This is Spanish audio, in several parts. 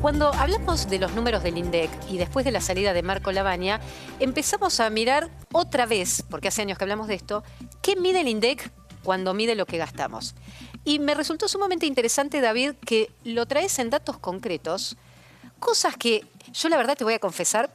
Cuando hablamos de los números del INDEC y después de la salida de Marco Lavagna, empezamos a mirar otra vez, porque hace años que hablamos de esto, ¿qué mide el INDEC cuando mide lo que gastamos? Y me resultó sumamente interesante, David, que lo traes en datos concretos, cosas que yo la verdad te voy a confesar,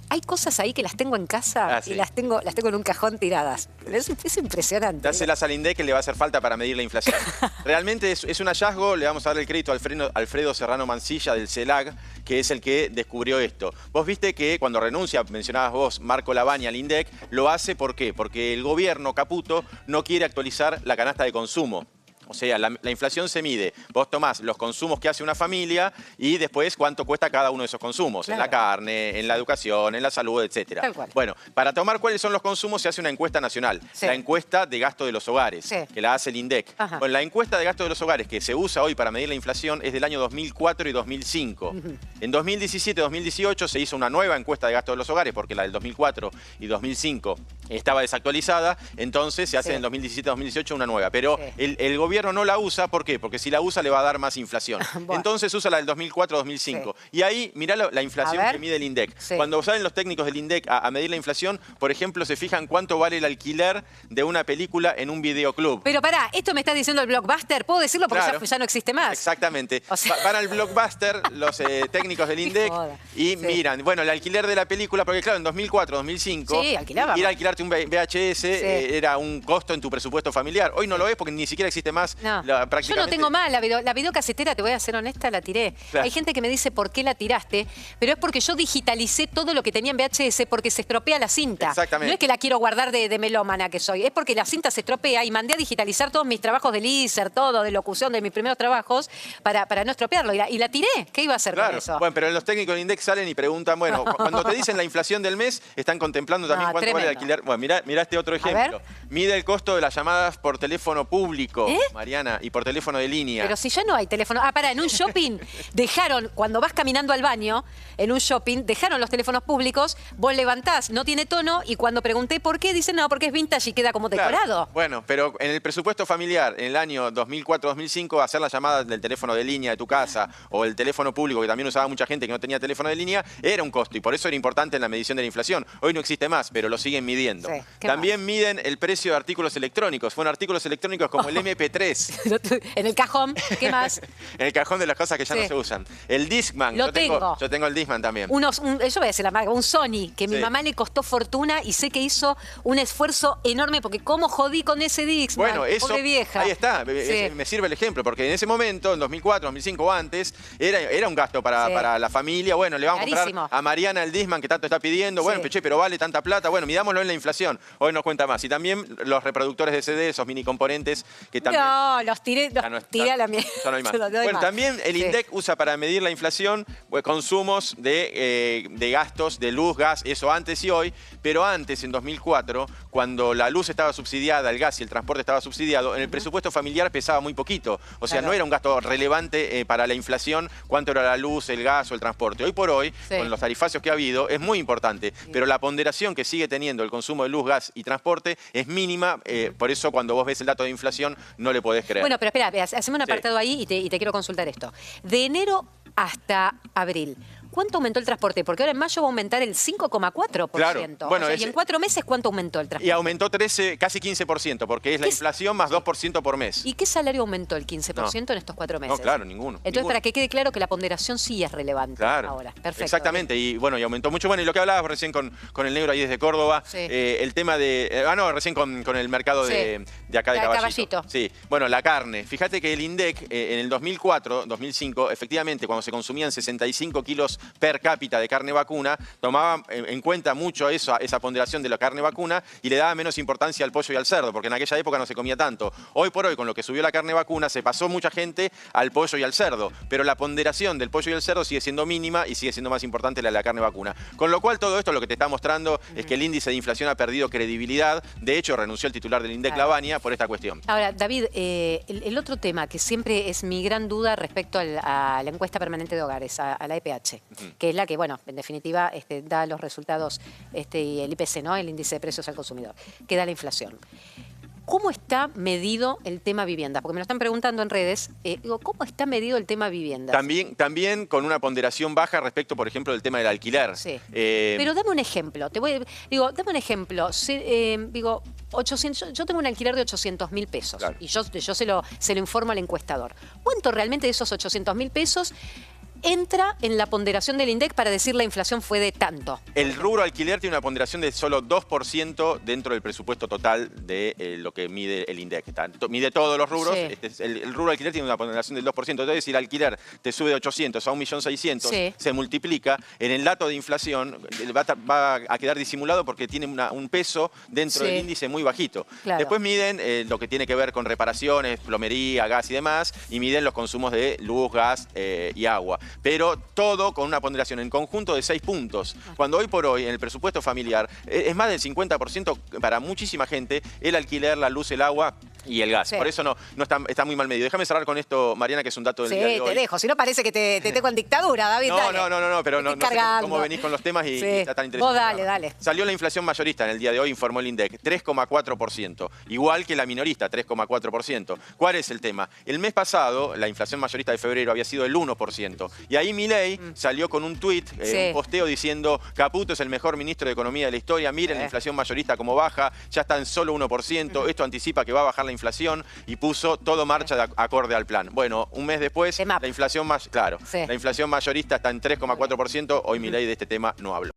hay cosas ahí que las tengo en casa y las tengo en un cajón tiradas. Es impresionante. Dáselas al INDEC que le va a hacer falta para medir la inflación. Realmente es un hallazgo, le vamos a dar el crédito a Alfredo Serrano Mancilla del CELAC, que es el que descubrió esto. Vos viste que cuando renuncia, mencionabas vos, Marco Lavagna al INDEC, lo hace ¿por qué? Porque el gobierno Caputo no quiere actualizar la canasta de consumo. O sea, la inflación se mide. Vos tomás los consumos que hace una familia y después cuánto cuesta cada uno de esos consumos. Claro. En la carne, en la educación, en la salud, etc. Tal cual. Bueno, para tomar cuáles son los consumos se hace una encuesta nacional. Sí. La encuesta de gasto de los hogares, que la hace el INDEC. Ajá. Bueno, la encuesta de gasto de los hogares que se usa hoy para medir la inflación es del año 2004 y 2005. En 2017 y 2018 se hizo una nueva encuesta de gasto de los hogares porque la del 2004 y 2005 estaba desactualizada. Entonces se hace en 2017 y 2018 una nueva. Pero el gobierno no la usa, ¿por qué? Porque si la usa le va a dar más inflación. Bueno. Entonces usa la del 2004-2005. Y ahí, mirá la inflación que mide el INDEC. Cuando salen los técnicos del INDEC a medir la inflación, por ejemplo, se fijan cuánto vale el alquiler de una película en un videoclub. Pero pará, ¿esto me está diciendo el Blockbuster? ¿Puedo decirlo? Porque ya no existe más. Exactamente. O sea... Van al Blockbuster los técnicos del INDEC y miran, bueno, el alquiler de la película, porque claro, en 2004-2005 ir a alquilarte un VHS era un costo en tu presupuesto familiar. Hoy no lo es porque ni siquiera existe más. No. Yo no tengo más la videocasetera, te voy a ser honesta, la tiré. Claro. Hay gente que me dice por qué la tiraste, pero es porque yo digitalicé todo lo que tenía en VHS porque se estropea la cinta. Exactamente. No es que la quiero guardar de melómana que soy, es porque la cinta se estropea y mandé a digitalizar todos mis trabajos de ISER, todo, de locución, de mis primeros trabajos, para no estropearlo. Y la tiré. ¿Qué iba a hacer con eso? Bueno, pero los técnicos del INDEC salen y preguntan, bueno, cuando te dicen la inflación del mes, están contemplando también cuánto vale el alquiler. Bueno, mirá este otro ejemplo. Mide el costo de las llamadas por teléfono público, Mariana, y por teléfono de línea. Pero si ya no hay teléfono. Pará, en un shopping dejaron, cuando vas caminando al baño, en un shopping, dejaron los teléfonos públicos, vos levantás, no tiene tono, y cuando pregunté por qué, dicen no, porque es vintage y queda como decorado. Claro. Bueno, pero en el presupuesto familiar, en el año 2004-2005, hacer las llamadas del teléfono de línea de tu casa o el teléfono público, que también usaba mucha gente que no tenía teléfono de línea, era un costo y por eso era importante en la medición de la inflación. Hoy no existe más, pero lo siguen midiendo. También miden el precio de artículos electrónicos. Fueron artículos electrónicos como el MP3. En el cajón, ¿qué más? En el cajón de las cosas que ya no se usan. El Discman. Yo tengo el Discman también. Yo voy a decir la marca, un Sony, que mi mamá le costó fortuna y sé que hizo un esfuerzo enorme porque cómo jodí con ese Discman, bueno, eso, pobre vieja. Ahí está, me sirve el ejemplo, porque en ese momento, en 2004, 2005 o antes, era un gasto para la familia. Bueno, le vamos a comprar a Mariana el Discman que tanto está pidiendo. Bueno, che, pero vale tanta plata. Bueno, midámoslo en la inflación. Hoy nos cuenta más. Y también los reproductores de CD, esos mini componentes que también... No, los tiré a la mierda. Ya no hay más. Bueno, también el INDEC usa para medir la inflación consumos de gastos de luz, gas, eso antes y hoy, pero antes, en 2004, cuando la luz estaba subsidiada, el gas y el transporte estaba subsidiado, en el presupuesto familiar pesaba muy poquito. O sea, no era un gasto relevante para la inflación cuánto era la luz, el gas o el transporte. Hoy por hoy, con los tarifacios que ha habido, es muy importante, pero la ponderación que sigue teniendo el consumo de luz, gas y transporte es mínima, por eso cuando vos ves el dato de inflación no le podés creer. Bueno, pero espera, hacemos un apartado ahí y te quiero consultar esto. De enero hasta abril, ¿cuánto aumentó el transporte? Porque ahora en mayo va a aumentar el 5,4%. Claro. Bueno, y en 4 meses, ¿cuánto aumentó el transporte? Y aumentó casi 15%, porque es la inflación más 2% por mes. ¿Y qué salario aumentó el 15% en estos 4 meses? No, claro, ninguno. Entonces, para que quede claro que la ponderación sí es relevante ahora. Perfecto. Exactamente, y bueno, y aumentó mucho. Bueno, y lo que hablabas recién con el negro ahí desde Córdoba, el tema de... recién con el mercado de acá de Caballito. Sí, bueno, la carne. Fíjate que el INDEC en el 2004, 2005, efectivamente, cuando se consumían 65 kilos per cápita de carne vacuna, tomaba en cuenta mucho esa ponderación de la carne vacuna y le daba menos importancia al pollo y al cerdo, porque en aquella época no se comía tanto. Hoy por hoy, con lo que subió la carne vacuna, se pasó mucha gente al pollo y al cerdo, pero la ponderación del pollo y el cerdo sigue siendo mínima y sigue siendo más importante la de la carne vacuna. Con lo cual, todo esto lo que te está mostrando es que el índice de inflación ha perdido credibilidad. De hecho, renunció el titular del INDEC, Lavagna, por esta cuestión. Ahora, David, el otro tema que siempre es mi gran duda respecto a la encuesta permanente de hogares, a la EPH, que es la que, bueno, en definitiva da los resultados y el IPC, ¿no? El índice de precios al consumidor, que da la inflación. ¿cómo está medido el tema vivienda? Porque me lo están preguntando en redes. Digo, ¿cómo está medido el tema vivienda? También con una ponderación baja respecto, por ejemplo, del tema del alquiler. Sí. Pero dame un ejemplo. Dame un ejemplo. Digo, 800, yo tengo un alquiler de 800.000 pesos. Claro. Y yo se lo informo al encuestador. ¿Cuánto realmente de esos 800.000 pesos entra en la ponderación del INDEC para decir la inflación fue de tanto? El rubro alquiler tiene una ponderación de solo 2% dentro del presupuesto total de lo que mide el INDEC. Mide todos los rubros. Sí. El rubro alquiler tiene una ponderación del 2%. Entonces, si el alquiler te sube de 800 a 1.600.000, Sí. se multiplica. En el dato de inflación va a quedar disimulado porque tiene un peso dentro Sí. del índice muy bajito. Claro. Después miden lo que tiene que ver con reparaciones, plomería, gas y demás, y miden los consumos de luz, gas y agua. Pero todo con una ponderación en conjunto de 6 puntos. Cuando hoy por hoy en el presupuesto familiar es más del 50% para muchísima gente el alquiler, la luz, el agua y el gas. Sí. Por eso no está muy mal medido. Déjame cerrar con esto, Mariana, que es un dato del día de hoy. Te dejo. Si no parece que te tengo en dictadura, David. No, pero no sé cargando. cómo venís con los temas y está tan interesante. Vos dale. Salió la inflación mayorista en el día de hoy, informó el INDEC, 3,4%. Igual que la minorista, 3,4%. ¿Cuál es el tema? El mes pasado, la inflación mayorista de febrero había sido el 1%. Y ahí Milei salió con un tuit, un posteo diciendo: Caputo es el mejor ministro de Economía de la historia, miren la inflación mayorista como baja, ya está en solo 1%, esto anticipa que va a bajar la inflación, y puso todo marcha de acorde al plan. Bueno, un mes después, la inflación mayorista está en 3,4%, hoy Milei de este tema no habló.